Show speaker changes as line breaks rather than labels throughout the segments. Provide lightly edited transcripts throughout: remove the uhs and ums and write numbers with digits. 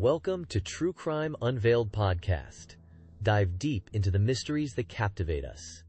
Welcome to Crime Unveiled Podcast. Dive deep into the mysteries that captivate us.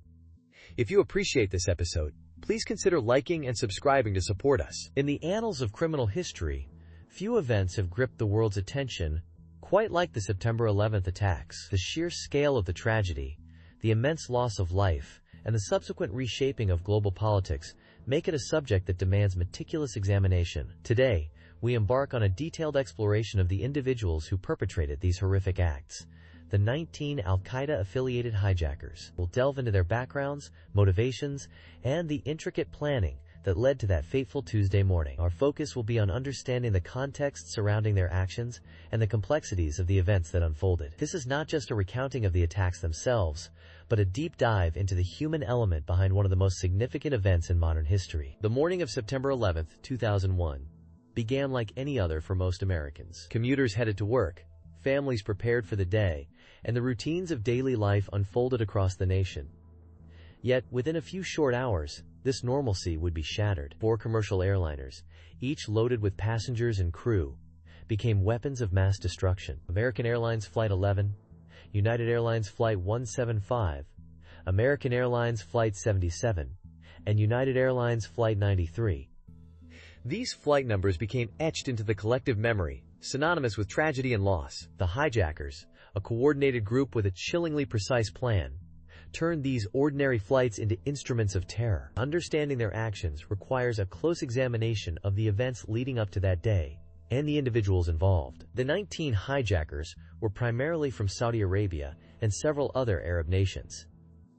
If you appreciate this episode, please consider liking and subscribing to support us. In the annals of criminal history, few events have gripped the world's attention quite like the September 11th attacks. The sheer scale of the tragedy, the immense loss of life, and the subsequent reshaping of global politics make it a subject that demands meticulous examination. Today, we embark on a detailed exploration of the individuals who perpetrated these horrific acts. The 19 Al-Qaeda-affiliated hijackers. We'll delve into their backgrounds, motivations, and the intricate planning that led to that fateful Tuesday morning. Our focus will be on understanding the context surrounding their actions and the complexities of the events that unfolded. This is not just a recounting of the attacks themselves, but a deep dive into the human element behind one of the most significant events in modern history. The morning of September 11th, 2001. Began like any other for most Americans. Commuters headed to work, families prepared for the day, and the routines of daily life unfolded across the nation. Yet, within a few short hours, this normalcy would be shattered. 4 commercial airliners, each loaded with passengers and crew, became weapons of mass destruction. American Airlines Flight 11, United Airlines Flight 175, American Airlines Flight 77, and United Airlines Flight 93. These flight numbers became etched into the collective memory, synonymous with tragedy and loss. The hijackers, a coordinated group with a chillingly precise plan, turned these ordinary flights into instruments of terror. Understanding their actions requires a close examination of the events leading up to that day and the individuals involved. The 19 hijackers were primarily from Saudi Arabia and several other Arab nations.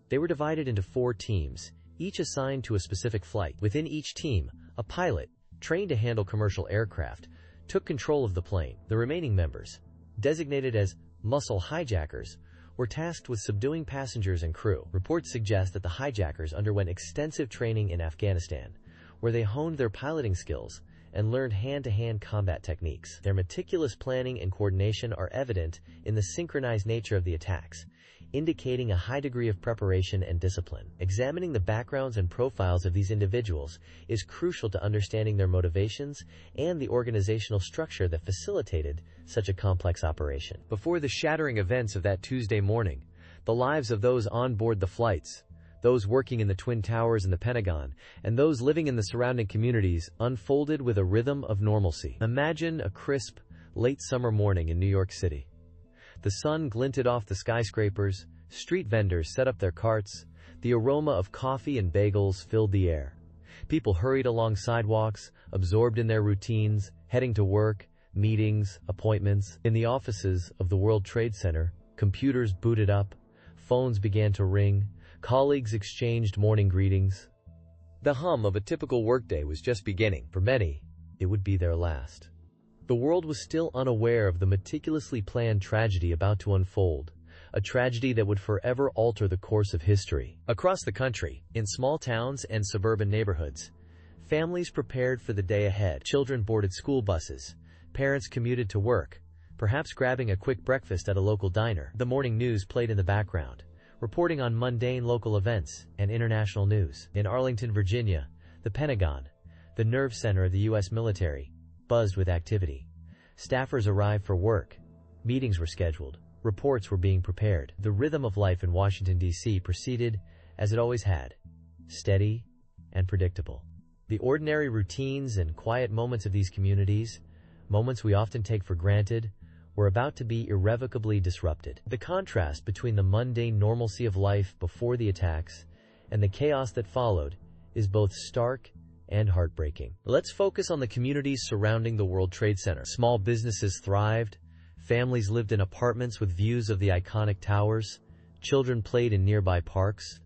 They were divided into 4 teams, each assigned to a specific flight. Within each team, a pilot, trained to handle commercial aircraft, took control of the plane. The remaining members, designated as muscle hijackers, were tasked with subduing passengers and crew. Reports suggest that the hijackers underwent extensive training in Afghanistan, where they honed their piloting skills and learned hand-to-hand combat techniques. Their meticulous planning and coordination are evident in the synchronized nature of the attacks, indicating a high degree of preparation and discipline. Examining the backgrounds and profiles of these individuals is crucial to understanding their motivations and the organizational structure that facilitated such a complex operation. Before the shattering events of that Tuesday morning, the lives of those on board the flights, those working in the Twin Towers and the Pentagon, and those living in the surrounding communities unfolded with a rhythm of normalcy. Imagine a crisp, late summer morning in New York City. The sun glinted off the skyscrapers, street vendors set up their carts, the aroma of coffee and bagels filled the air. People hurried along sidewalks, absorbed in their routines, heading to work, meetings, appointments. In the offices of the World Trade Center, computers booted up, phones began to ring, colleagues exchanged morning greetings. The hum of a typical workday was just beginning. For many, it would be their last. The world was still unaware of the meticulously planned tragedy about to unfold, a tragedy that would forever alter the course of history. Across the country, in small towns and suburban neighborhoods, families prepared for the day ahead. Children boarded school buses, parents commuted to work, perhaps grabbing a quick breakfast at a local diner. The morning news played in the background, reporting on mundane local events and international news. In Arlington, Virginia, the Pentagon, the nerve center of the U.S. military, buzzed with activity. Staffers arrived for work. Meetings were scheduled. Reports were being prepared. The rhythm of life in Washington, D.C. proceeded as it always had, steady and predictable. The ordinary routines and quiet moments of these communities, moments we often take for granted, were about to be irrevocably disrupted. The contrast between the mundane normalcy of life before the attacks and the chaos that followed is both stark and heartbreaking. Let's focus on the communities surrounding the World Trade Center. Small businesses thrived, families lived in apartments with views of the iconic towers, children played in nearby parks.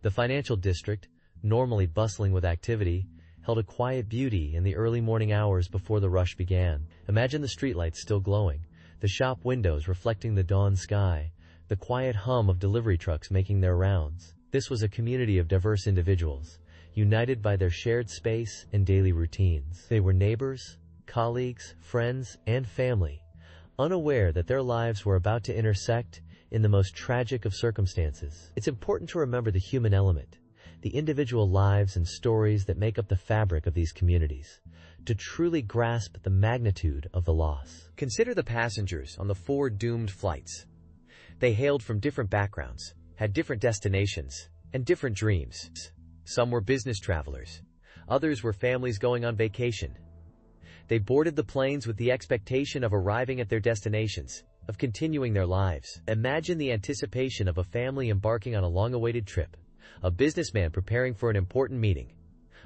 The financial district, normally bustling with activity, held a quiet beauty in the early morning hours before the rush began. Imagine the streetlights still glowing, the shop windows reflecting the dawn sky, the quiet hum of delivery trucks making their rounds. This was a community of diverse individuals, united by their shared space and daily routines. They were neighbors, colleagues, friends, and family, unaware that their lives were about to intersect in the most tragic of circumstances. It's important to remember the human element, the individual lives and stories that make up the fabric of these communities. to truly grasp the magnitude of the loss. Consider the passengers on the 4 doomed flights. They hailed from different backgrounds, had different destinations, and different dreams. Some were business travelers. Others were families going on vacation. They boarded the planes with the expectation of arriving at their destinations, of continuing their lives. Imagine the anticipation of a family embarking on a long-awaited trip, a businessman preparing for an important meeting,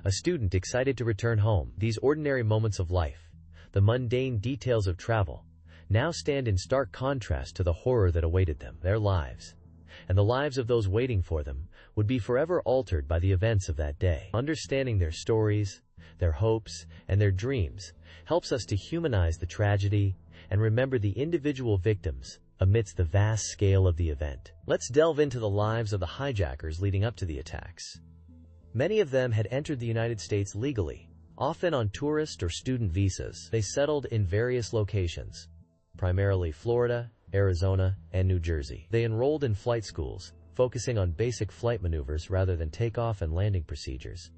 a student excited to return home. These ordinary moments of life, the mundane details of travel, now stand in stark contrast to the horror that awaited them. Their lives, and the lives of those waiting for them, would be forever altered by the events of that day. Understanding their stories, their hopes, and their dreams helps us to humanize the tragedy and remember the individual victims amidst the vast scale of the event. Let's delve into the lives of the hijackers leading up to the attacks. Many of them had entered the United States legally, often on tourist or student visas. They settled in various locations, primarily Florida, Arizona, and New Jersey. They enrolled in flight schools, focusing on basic flight maneuvers rather than takeoff and landing procedures.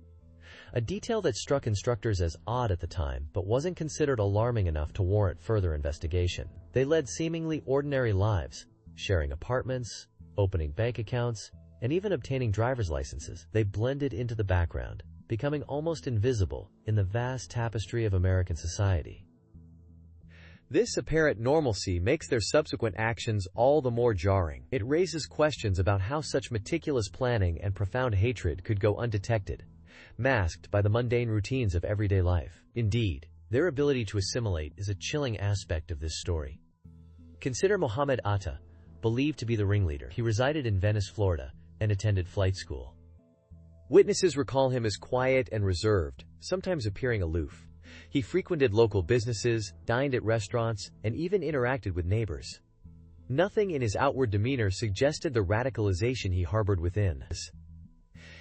A detail that struck instructors as odd at the time but wasn't considered alarming enough to warrant further investigation. They led seemingly ordinary lives, sharing apartments, opening bank accounts, and even obtaining driver's licenses. They blended into the background, becoming almost invisible in the vast tapestry of American society. This apparent normalcy makes their subsequent actions all the more jarring. It raises questions about how such meticulous planning and profound hatred could go undetected, masked by the mundane routines of everyday life. Indeed, their ability to assimilate is a chilling aspect of this story. Consider Mohammed Atta, believed to be the ringleader. He resided in Venice, Florida, and attended flight school. Witnesses recall him as quiet and reserved, sometimes appearing aloof. He frequented local businesses, dined at restaurants, and even interacted with neighbors. Nothing in his outward demeanor suggested the radicalization he harbored within.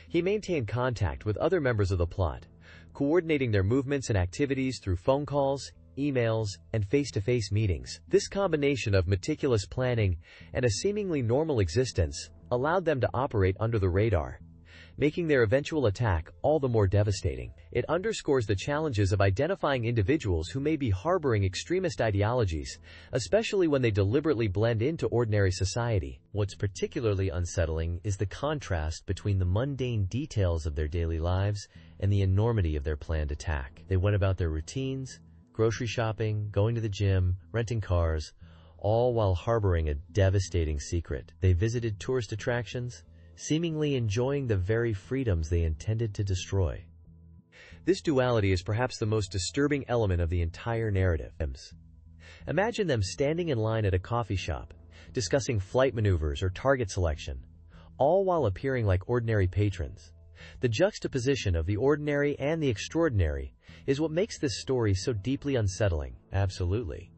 He maintained contact with other members of the plot, coordinating their movements and activities through phone calls, emails, and face-to-face meetings. This combination of meticulous planning and a seemingly normal existence allowed them to operate under the radar, making their eventual attack all the more devastating. It underscores the challenges of identifying individuals who may be harboring extremist ideologies, especially when they deliberately blend into ordinary society. What's particularly unsettling is the contrast between the mundane details of their daily lives and the enormity of their planned attack. They went about their routines, grocery shopping, going to the gym, renting cars, all while harboring a devastating secret. They visited tourist attractions, seemingly enjoying the very freedoms they intended to destroy. This duality is perhaps the most disturbing element of the entire narrative. Imagine them standing in line at a coffee shop, discussing flight maneuvers or target selection, all while appearing like ordinary patrons. The juxtaposition of the ordinary and the extraordinary is what makes this story so deeply unsettling. Absolutely.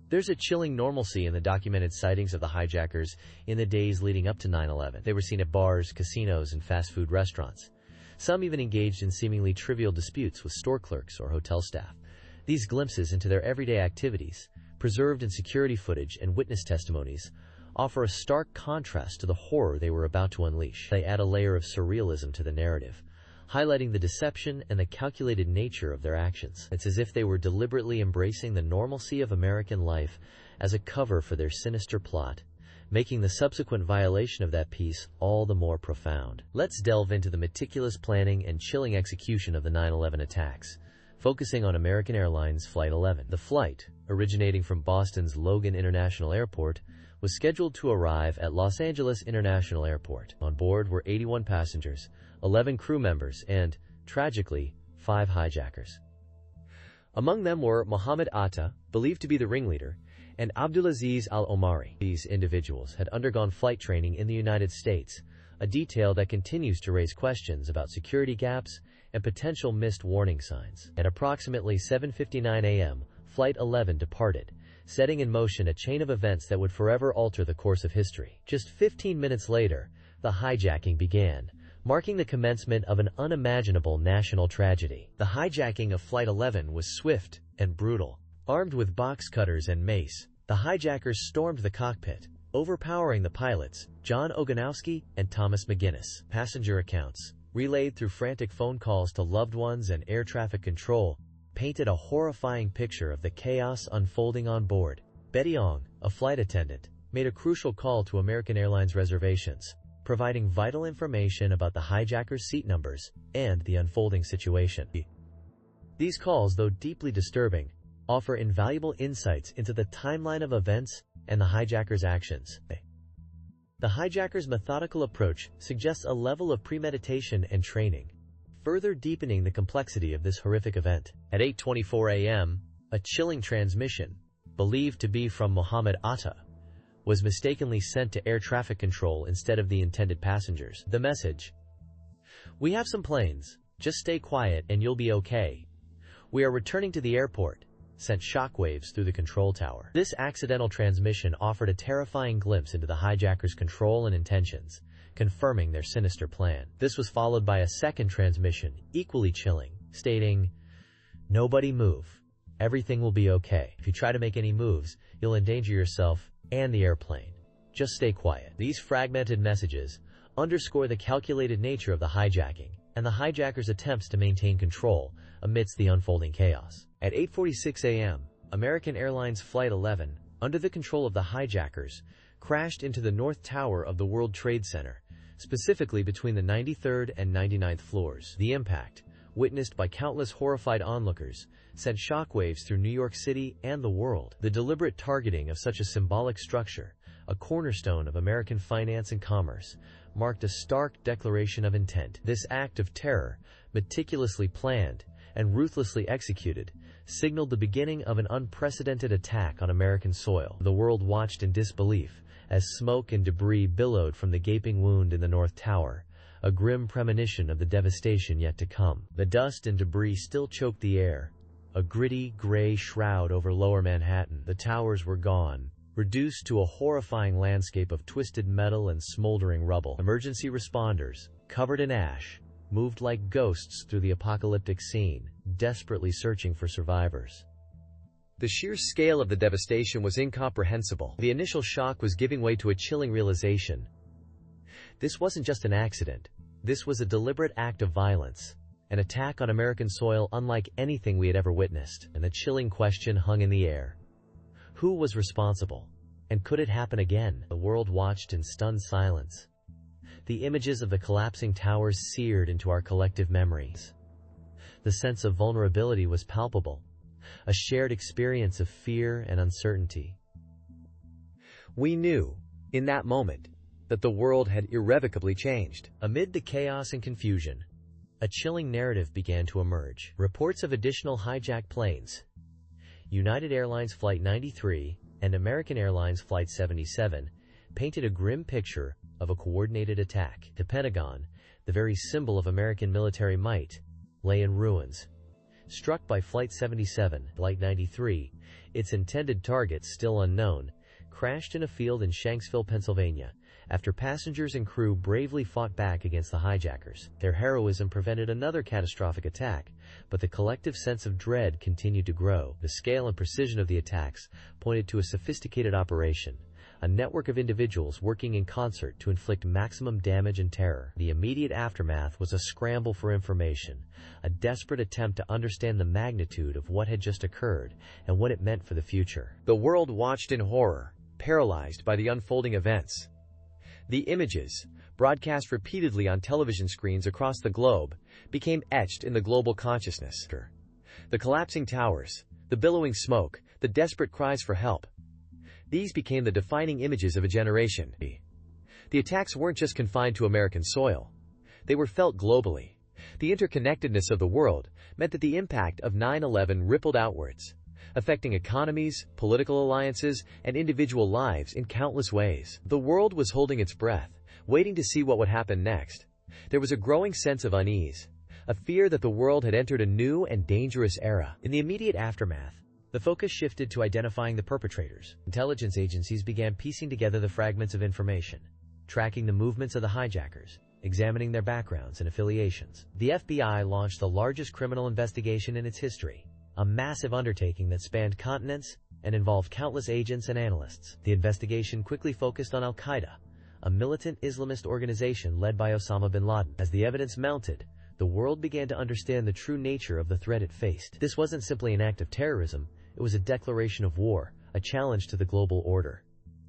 There's a chilling normalcy in the documented sightings of the hijackers in the days leading up to 9/11. They were seen at bars, casinos, and fast food restaurants. Some even engaged in seemingly trivial disputes with store clerks or hotel staff. These glimpses into their everyday activities, preserved in security footage and witness testimonies, offer a stark contrast to the horror they were about to unleash. They add a layer of surrealism to the narrative, highlighting the deception and the calculated nature of their actions. It's as if they were deliberately embracing the normalcy of American life as a cover for their sinister plot, making the subsequent violation of that peace all the more profound. Let's delve into the meticulous planning and chilling execution of the 9/11 attacks, focusing on American Airlines Flight 11. The flight, originating from Boston's Logan International Airport, was scheduled to arrive at Los Angeles International Airport. On board were 81 passengers, 11 crew members, and, tragically, 5 hijackers. Among them were Mohammed Atta, believed to be the ringleader, and Abdulaziz Al-Omari. These individuals had undergone flight training in the United States, a detail that continues to raise questions about security gaps and potential missed warning signs. At approximately 7:59 a.m., Flight 11 departed, setting in motion a chain of events that would forever alter the course of history. Just 15 minutes later, the hijacking began, marking the commencement of an unimaginable national tragedy. The hijacking of Flight 11 was swift and brutal. Armed with box cutters and mace, the hijackers stormed the cockpit, overpowering the pilots, John Oganowski and Thomas McGinnis. Passenger accounts, relayed through frantic phone calls to loved ones and air traffic control, painted a horrifying picture of the chaos unfolding on board. Betty Ong, a flight attendant, made a crucial call to American Airlines reservations, providing vital information about the hijackers' seat numbers and the unfolding situation. These calls, though deeply disturbing, offer invaluable insights into the timeline of events and the hijackers' actions. The hijackers' methodical approach suggests a level of premeditation and training, further deepening the complexity of this horrific event. At 8:24 a.m., a chilling transmission, believed to be from Mohammed Atta, was mistakenly sent to air traffic control instead of the intended passengers. The message: "We have some planes. Just stay quiet and you'll be okay. We are returning to the airport," sent shockwaves through the control tower. This accidental transmission offered a terrifying glimpse into the hijackers' control and intentions, confirming their sinister plan. This was followed by a second transmission, equally chilling, stating, "Nobody move. Everything will be okay. If you try to make any moves, you'll endanger yourself and the airplane. Just stay quiet." These fragmented messages underscore the calculated nature of the hijacking and the hijackers' attempts to maintain control amidst the unfolding chaos. At 8:46 a.m., American Airlines Flight 11, under the control of the hijackers, crashed into the North Tower of the World Trade Center, specifically between the 93rd and 99th floors. The impact, witnessed by countless horrified onlookers, sent shockwaves through New York City and the world. The deliberate targeting of such a symbolic structure, a cornerstone of American finance and commerce, marked a stark declaration of intent. This act of terror, meticulously planned and ruthlessly executed, signaled the beginning of an unprecedented attack on American soil. The world watched in disbelief as smoke and debris billowed from the gaping wound in the North Tower, a grim premonition of the devastation yet to come. The dust and debris still choked the air, a gritty, gray shroud over lower Manhattan. The towers were gone, reduced to a horrifying landscape of twisted metal and smoldering rubble. Emergency responders, covered in ash, moved like ghosts through the apocalyptic scene, desperately searching for survivors. The sheer scale of the devastation was incomprehensible. The initial shock was giving way to a chilling realization. This wasn't just an accident. This was a deliberate act of violence, an attack on American soil unlike anything we had ever witnessed. And the chilling question hung in the air. Who was responsible? And could it happen again? The world watched in stunned silence. The images of the collapsing towers seared into our collective memories. The sense of vulnerability was palpable, a shared experience of fear and uncertainty. We knew, in that moment, that the world had irrevocably changed. Amid the chaos and confusion, a chilling narrative began to emerge. Reports of additional hijacked planes, United Airlines Flight 93 and American Airlines Flight 77, painted a grim picture of a coordinated attack. The Pentagon, the very symbol of American military might, lay in ruins. Struck by Flight 77, Flight 93, its intended targets still unknown, crashed in a field in Shanksville, Pennsylvania, after passengers and crew bravely fought back against the hijackers. Their heroism prevented another catastrophic attack, but the collective sense of dread continued to grow. The scale and precision of the attacks pointed to a sophisticated operation, a network of individuals working in concert to inflict maximum damage and terror. The immediate aftermath was a scramble for information, a desperate attempt to understand the magnitude of what had just occurred and what it meant for the future. The world watched in horror, paralyzed by the unfolding events. The images, broadcast repeatedly on television screens across the globe, became etched in the global consciousness. The collapsing towers, the billowing smoke, the desperate cries for help. These became the defining images of a generation. The attacks weren't just confined to American soil. They were felt globally. The interconnectedness of the world meant that the impact of 9/11 rippled outwards, affecting economies, political alliances, and individual lives in countless ways. The world was holding its breath, waiting to see what would happen next. There was a growing sense of unease, a fear that the world had entered a new and dangerous era. In the immediate aftermath, the focus shifted to identifying the perpetrators. Intelligence agencies began piecing together the fragments of information, tracking the movements of the hijackers, examining their backgrounds and affiliations. The FBI launched the largest criminal investigation in its history, a massive undertaking that spanned continents and involved countless agents and analysts. The investigation quickly focused on Al-Qaeda, a militant Islamist organization led by Osama bin Laden. As the evidence mounted, the world began to understand the true nature of the threat it faced. This wasn't simply an act of terrorism, it was a declaration of war, a challenge to the global order.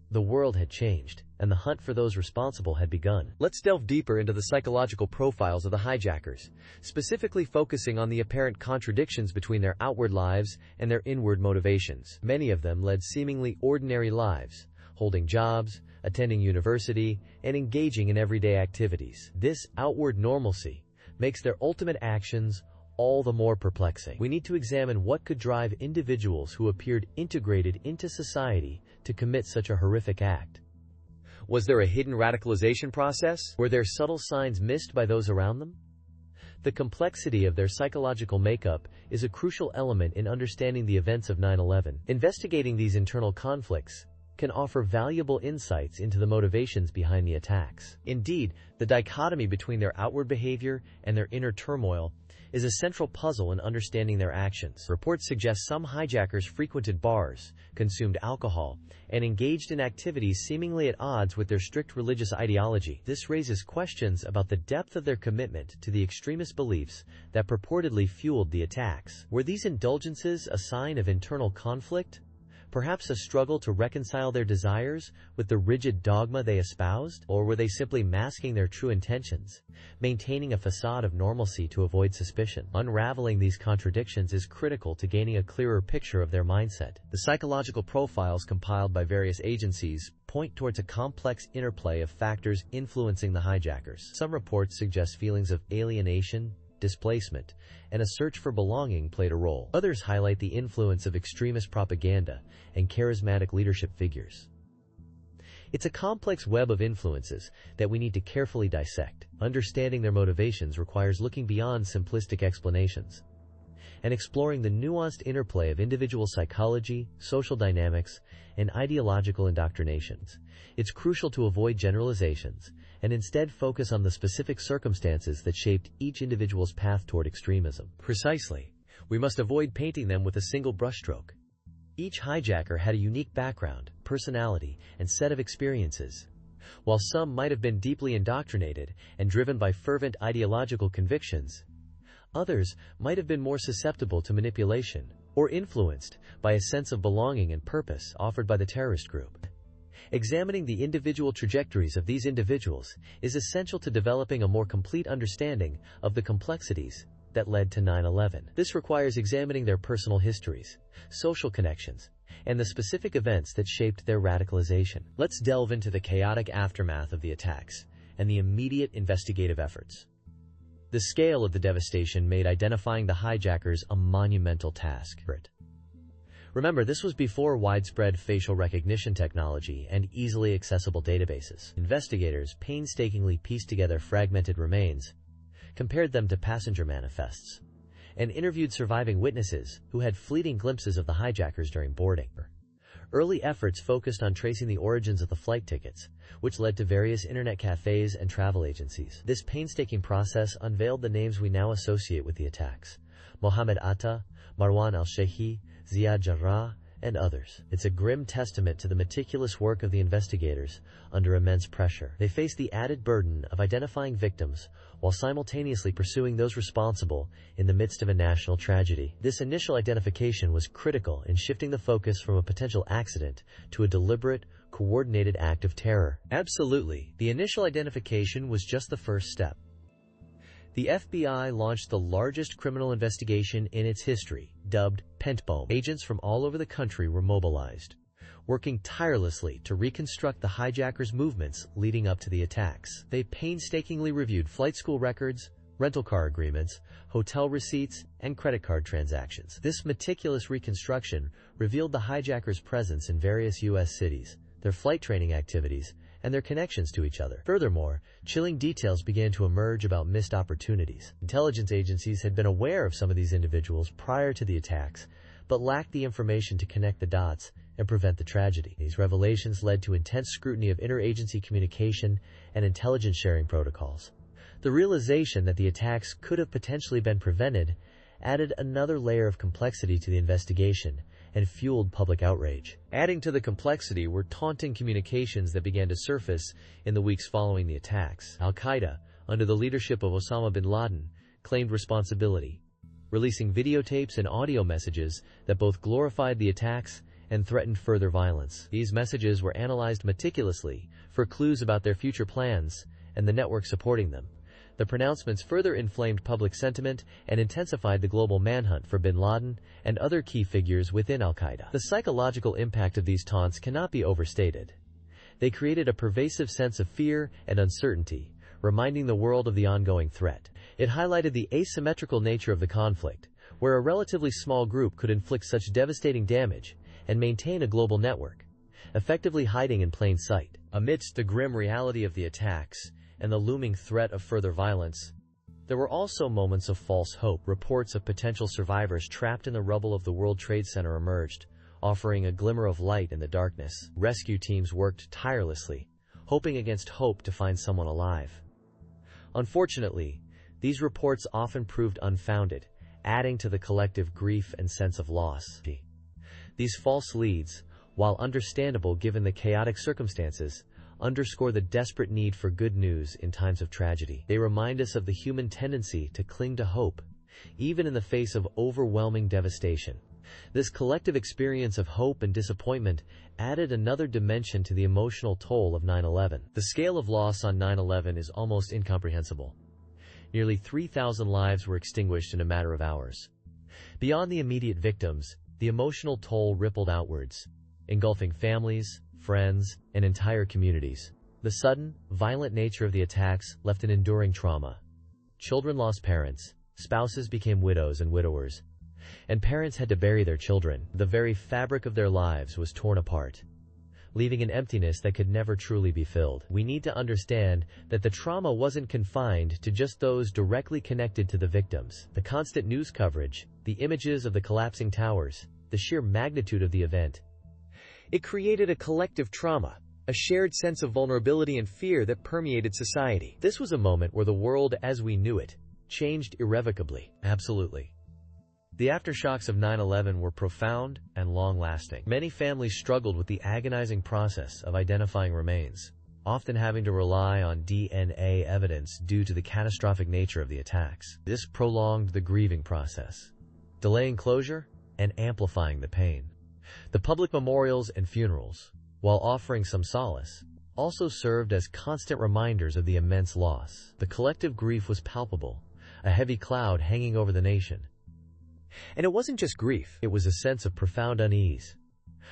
The world had changed, and the hunt for those responsible had begun. Let's delve deeper into the psychological profiles of the hijackers, specifically focusing on the apparent contradictions between their outward lives and their inward motivations. Many of them led seemingly ordinary lives, holding jobs, attending university, and engaging in everyday activities. This outward normalcy makes their ultimate actions all the more perplexing. We need to examine what could drive individuals who appeared integrated into society to commit such a horrific act. Was there a hidden radicalization process? Were there subtle signs missed by those around them? The complexity of their psychological makeup is a crucial element in understanding the events of 9/11. Investigating these internal conflicts can offer valuable insights into the motivations behind the attacks. Indeed, the dichotomy between their outward behavior and their inner turmoil is a central puzzle in understanding their actions. Reports suggest some hijackers frequented bars, consumed alcohol, and engaged in activities seemingly at odds with their strict religious ideology. This raises questions about the depth of their commitment to the extremist beliefs that purportedly fueled the attacks. Were these indulgences a sign of internal conflict? Perhaps a struggle to reconcile their desires with the rigid dogma they espoused? Or were they simply masking their true intentions, maintaining a facade of normalcy to avoid suspicion? Unraveling these contradictions is critical to gaining a clearer picture of their mindset. The psychological profiles compiled by various agencies point towards a complex interplay of factors influencing the hijackers. Some reports suggest feelings of alienation, displacement, and a search for belonging played a role. Others highlight the influence of extremist propaganda and charismatic leadership figures. It's a complex web of influences that we need to carefully dissect. Understanding their motivations requires looking beyond simplistic explanations and exploring the nuanced interplay of individual psychology, social dynamics, and ideological indoctrinations. It's crucial to avoid generalizations and instead focus on the specific circumstances that shaped each individual's path toward extremism. Precisely. We must avoid painting them with a single brushstroke. Each hijacker had a unique background, personality, and set of experiences. While some might have been deeply indoctrinated and driven by fervent ideological convictions, others might have been more susceptible to manipulation or influenced by a sense of belonging and purpose offered by the terrorist group. Examining the individual trajectories of these individuals is essential to developing a more complete understanding of the complexities that led to 9/11. This requires examining their personal histories, social connections, and the specific events that shaped their radicalization. Let's delve into the chaotic aftermath of the attacks and the immediate investigative efforts. The scale of the devastation made identifying the hijackers a monumental task. Remember, this was before widespread facial recognition technology and easily accessible databases. Investigators painstakingly pieced together fragmented remains, compared them to passenger manifests, and interviewed surviving witnesses who had fleeting glimpses of the hijackers during boarding. Early efforts focused on tracing the origins of the flight tickets, which led to various internet cafes and travel agencies. This painstaking process unveiled the names we now associate with the attacks: Mohammed Atta, Marwan al-Sheikhi, Ziad Jarrah, and others. It's a grim testament to the meticulous work of the investigators under immense pressure. They faced the added burden of identifying victims while simultaneously pursuing those responsible in the midst of a national tragedy. This initial identification was critical in shifting the focus from a potential accident to a deliberate, coordinated act of terror. Absolutely, the initial identification was just the first step. The FBI launched the largest criminal investigation in its history, dubbed Pentboom. Agents from all over the country were mobilized, working tirelessly to reconstruct the hijackers' movements leading up to the attacks. They painstakingly reviewed flight school records, rental car agreements, hotel receipts, and credit card transactions. This meticulous reconstruction revealed the hijackers' presence in various U.S. cities, their flight training activities, and their connections to each other. Furthermore, chilling details began to emerge about missed opportunities. Intelligence agencies had been aware of some of these individuals prior to the attacks, but lacked the information to connect the dots and prevent the tragedy. These revelations led to intense scrutiny of interagency communication and intelligence sharing protocols. The realization that the attacks could have potentially been prevented added another layer of complexity to the investigation and fueled public outrage. Adding to the complexity were taunting communications that began to surface in the weeks following the attacks. Al-Qaeda, under the leadership of Osama bin Laden, claimed responsibility, releasing videotapes and audio messages that both glorified the attacks and threatened further violence. These messages were analyzed meticulously for clues about their future plans and the network supporting them. The pronouncements further inflamed public sentiment and intensified the global manhunt for bin Laden and other key figures within Al-Qaeda. The psychological impact of these taunts cannot be overstated. They created a pervasive sense of fear and uncertainty, reminding the world of the ongoing threat. It highlighted the asymmetrical nature of the conflict, where a relatively small group could inflict such devastating damage and maintain a global network, effectively hiding in plain sight. Amidst the grim reality of the attacks and the looming threat of further violence, there were also moments of false hope. Reports of potential survivors trapped in the rubble of the World Trade Center emerged, offering a glimmer of light in the darkness. Rescue teams worked tirelessly, hoping against hope to find someone alive. Unfortunately, these reports often proved unfounded, adding to the collective grief and sense of loss. These false leads, while understandable given the chaotic circumstances, underscore the desperate need for good news in times of tragedy. They remind us of the human tendency to cling to hope, even in the face of overwhelming devastation. This collective experience of hope and disappointment added another dimension to the emotional toll of 9/11. The scale of loss on 9/11 is almost incomprehensible. Nearly 3,000 lives were extinguished in a matter of hours. Beyond the immediate victims, the emotional toll rippled outwards, engulfing families, friends, and entire communities. The sudden, violent nature of the attacks left an enduring trauma. Children lost parents, spouses became widows and widowers, and parents had to bury their children. The very fabric of their lives was torn apart, leaving an emptiness that could never truly be filled. We need to understand that the trauma wasn't confined to just those directly connected to the victims. The constant news coverage, the images of the collapsing towers, the sheer magnitude of the event, it created a collective trauma, a shared sense of vulnerability and fear that permeated society. This was a moment where the world as we knew it changed irrevocably. Absolutely. The aftershocks of 9/11 were profound and long-lasting. Many families struggled with the agonizing process of identifying remains, often having to rely on DNA evidence due to the catastrophic nature of the attacks. This prolonged the grieving process, delaying closure and amplifying the pain. The public memorials and funerals, while offering some solace, also served as constant reminders of the immense loss. The collective grief was palpable, a heavy cloud hanging over the nation. And it wasn't just grief, it was a sense of profound unease,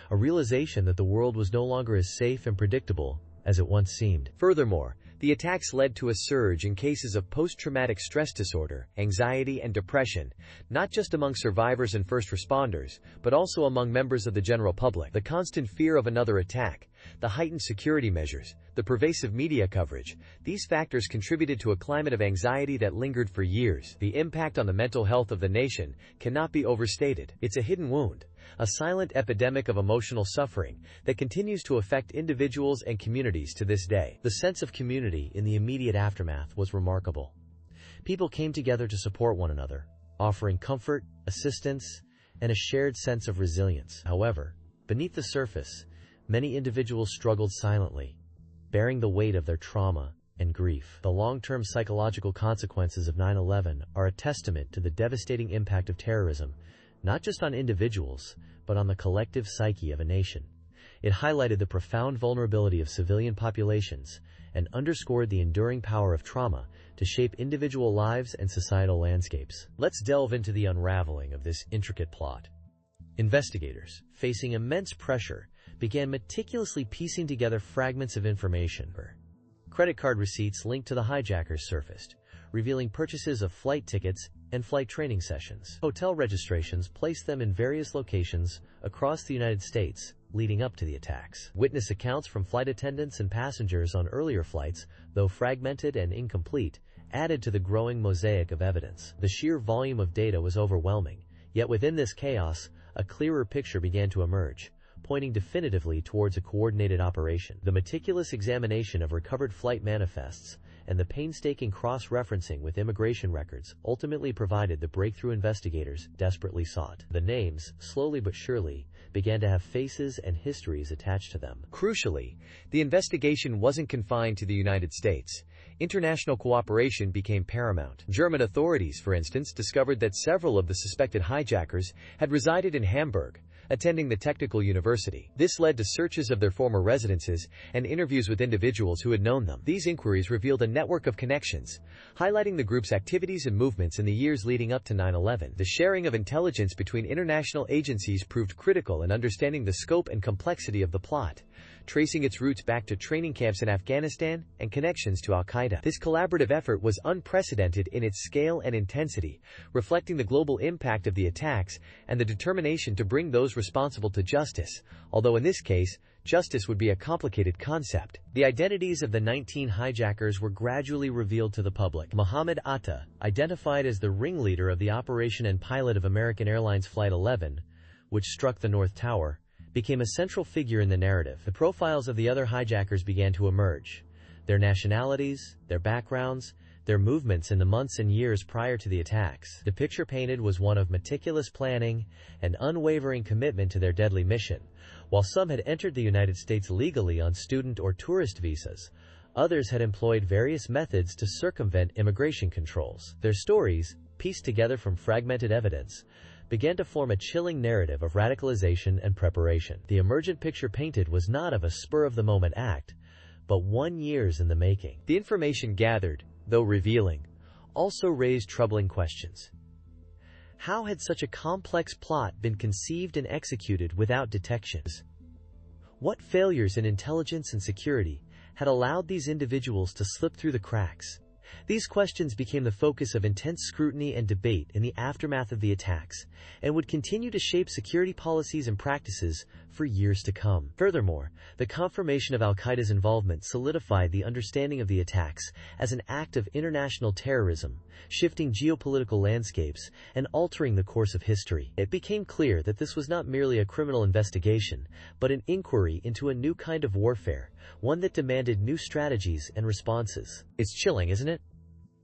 a realization that the world was no longer as safe and predictable as it once seemed. Furthermore, the attacks led to a surge in cases of post-traumatic stress disorder, anxiety, and depression, not just among survivors and first responders, but also among members of the general public. The constant fear of another attack, the heightened security measures, the pervasive media coverage, these factors contributed to a climate of anxiety that lingered for years. The impact on the mental health of the nation cannot be overstated. It's a hidden wound, a silent epidemic of emotional suffering that continues to affect individuals and communities to this day. The sense of community in the immediate aftermath was remarkable. People came together to support one another, offering comfort, assistance, and a shared sense of resilience. However, beneath the surface, many individuals struggled silently, bearing the weight of their trauma and grief. The long-term psychological consequences of 9/11 are a testament to the devastating impact of terrorism, not just on individuals, but on the collective psyche of a nation. It highlighted the profound vulnerability of civilian populations and underscored the enduring power of trauma to shape individual lives and societal landscapes. Let's delve into the unraveling of this intricate plot. Investigators, facing immense pressure, began meticulously piecing together fragments of information. Credit card receipts linked to the hijackers surfaced, revealing purchases of flight tickets and flight training sessions. Hotel registrations placed them in various locations across the United States leading up to the attacks. Witness accounts from flight attendants and passengers on earlier flights, though fragmented and incomplete, added to the growing mosaic of evidence. The sheer volume of data was overwhelming, yet within this chaos, a clearer picture began to emerge, pointing definitively towards a coordinated operation. The meticulous examination of recovered flight manifests and the painstaking cross-referencing with immigration records ultimately provided the breakthrough investigators desperately sought. The names, slowly but surely, began to have faces and histories attached to them. Crucially, the investigation wasn't confined to the United States. International cooperation became paramount. German authorities, for instance, discovered that several of the suspected hijackers had resided in Hamburg, attending the Technical University. This led to searches of their former residences and interviews with individuals who had known them. These inquiries revealed a network of connections, highlighting the group's activities and movements in the years leading up to 9/11. The sharing of intelligence between international agencies proved critical in understanding the scope and complexity of the plot, tracing its roots back to training camps in Afghanistan and connections to Al-Qaeda. This collaborative effort was unprecedented in its scale and intensity, reflecting the global impact of the attacks and the determination to bring those responsible to justice, although in this case, justice would be a complicated concept. The identities of the 19 hijackers were gradually revealed to the public. Mohammed Atta, identified as the ringleader of the operation and pilot of American Airlines Flight 11, which struck the North Tower, became a central figure in the narrative. The profiles of the other hijackers began to emerge. Their nationalities, their backgrounds, their movements in the months and years prior to the attacks. The picture painted was one of meticulous planning and unwavering commitment to their deadly mission. While some had entered the United States legally on student or tourist visas, others had employed various methods to circumvent immigration controls. Their stories, pieced together from fragmented evidence, began to form a chilling narrative of radicalization and preparation. The emergent picture painted was not of a spur-of-the-moment act, but 1 year in the making. The information gathered, though revealing, also raised troubling questions. How had such a complex plot been conceived and executed without detections? What failures in intelligence and security had allowed these individuals to slip through the cracks? These questions became the focus of intense scrutiny and debate in the aftermath of the attacks, and would continue to shape security policies and practices for years to come. Furthermore, the confirmation of Al-Qaeda's involvement solidified the understanding of the attacks as an act of international terrorism, shifting geopolitical landscapes and altering the course of history. It became clear that this was not merely a criminal investigation, but an inquiry into a new kind of warfare, one that demanded new strategies and responses. It's chilling, isn't it?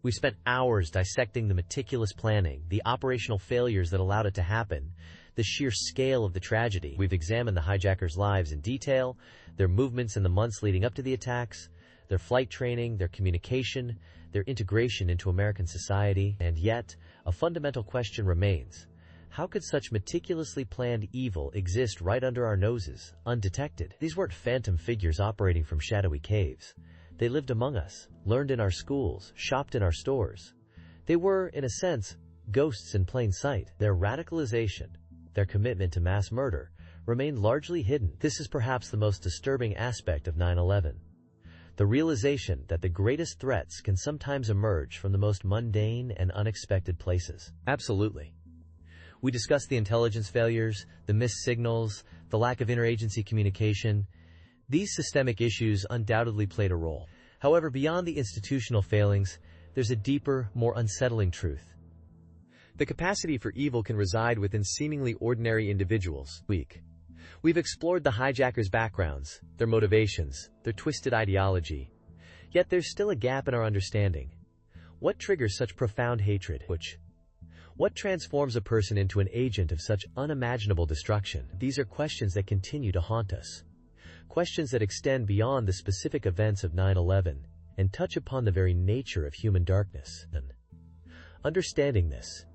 We spent hours dissecting the meticulous planning, the operational failures that allowed it to happen, the sheer scale of the tragedy. We've examined the hijackers' lives in detail, their movements in the months leading up to the attacks, their flight training, their communication, their integration into American society, and yet, a fundamental question remains. How could such meticulously planned evil exist right under our noses, undetected? These weren't phantom figures operating from shadowy caves. They lived among us, learned in our schools, shopped in our stores. They were, in a sense, ghosts in plain sight. Their radicalization, their commitment to mass murder, remained largely hidden. This is perhaps the most disturbing aspect of 9/11. The realization that the greatest threats can sometimes emerge from the most mundane and unexpected places. Absolutely. We discussed the intelligence failures, the missed signals, the lack of interagency communication. These systemic issues undoubtedly played a role. However, beyond the institutional failings, there's a deeper, more unsettling truth. The capacity for evil can reside within seemingly ordinary individuals. We've explored the hijackers' backgrounds, their motivations, their twisted ideology. Yet there's still a gap in our understanding. What triggers such profound hatred? What transforms a person into an agent of such unimaginable destruction? These are questions that continue to haunt us. Questions that extend beyond the specific events of 9/11 and touch upon the very nature of human darkness. Understanding this,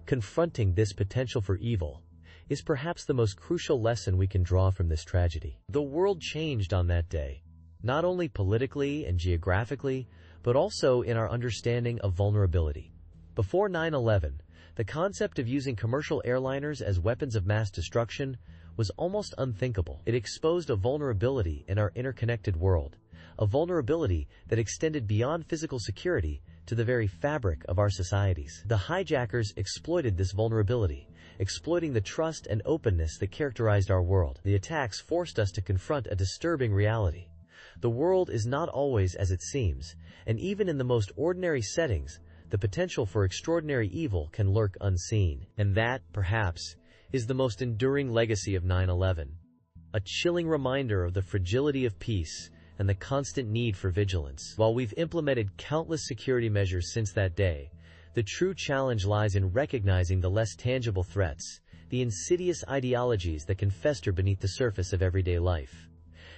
confronting this potential for evil, is perhaps the most crucial lesson we can draw from this tragedy. The world changed on that day, not only politically and geographically, but also in our understanding of vulnerability. Before 9/11, the concept of using commercial airliners as weapons of mass destruction was almost unthinkable. It exposed a vulnerability in our interconnected world, a vulnerability that extended beyond physical security to the very fabric of our societies. The hijackers exploited this vulnerability, exploiting the trust and openness that characterized our world. The attacks forced us to confront a disturbing reality. The world is not always as it seems, and even in the most ordinary settings, the potential for extraordinary evil can lurk unseen. And that, perhaps, is the most enduring legacy of 9/11. A chilling reminder of the fragility of peace and the constant need for vigilance. While we've implemented countless security measures since that day, the true challenge lies in recognizing the less tangible threats, the insidious ideologies that can fester beneath the surface of everyday life.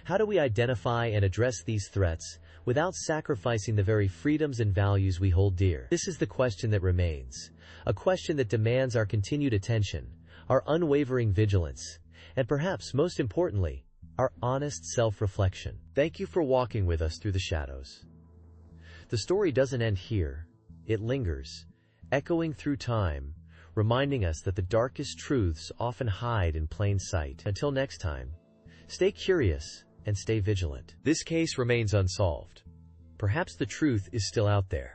How do we identify and address these threats without sacrificing the very freedoms and values we hold dear? This is the question that remains, a question that demands our continued attention, our unwavering vigilance, and perhaps most importantly, our honest self-reflection. Thank you for walking with us through the shadows. The story doesn't end here. It lingers, echoing through time, reminding us that the darkest truths often hide in plain sight. Until next time, stay curious and stay vigilant. This case remains unsolved. Perhaps the truth is still out there.